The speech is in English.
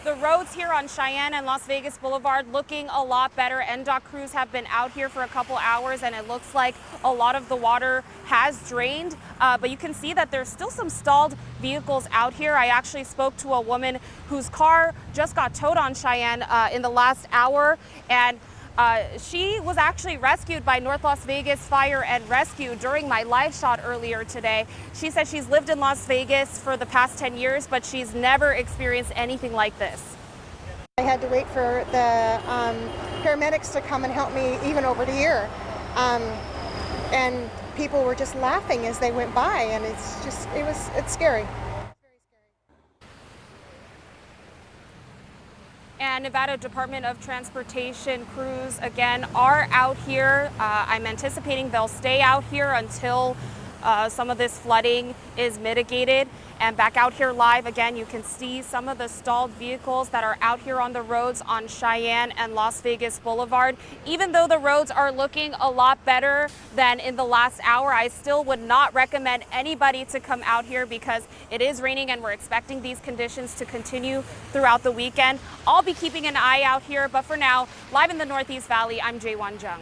The roads here on Cheyenne and Las Vegas Boulevard looking a lot better. NDOT crews have been out here for a couple hours and it looks like a lot of the water has drained, but you can see that there's still some stalled vehicles out here. I actually spoke to a woman whose car just got towed on Cheyenne in the last hour, and she was actually rescued by North Las Vegas Fire and Rescue during my live shot earlier today. She said she's lived in Las Vegas for the past 10 years, but she's never experienced anything like this. I had to wait for the paramedics to come and help me even over here. And people were just laughing as they went by, and it's scary. And Nevada Department of Transportation crews, again, are out here. I'm anticipating they'll stay out here until some of this flooding is mitigated. And back out here live, again, you can see some of the stalled vehicles that are out here on the roads on Cheyenne and Las Vegas Boulevard. Even though the roads are looking a lot better than in the last hour, I still would not recommend anybody to come out here because it is raining and we're expecting these conditions to continue throughout the weekend. I'll be keeping an eye out here, but for now, live in the Northeast Valley, I'm Jaewon Jung.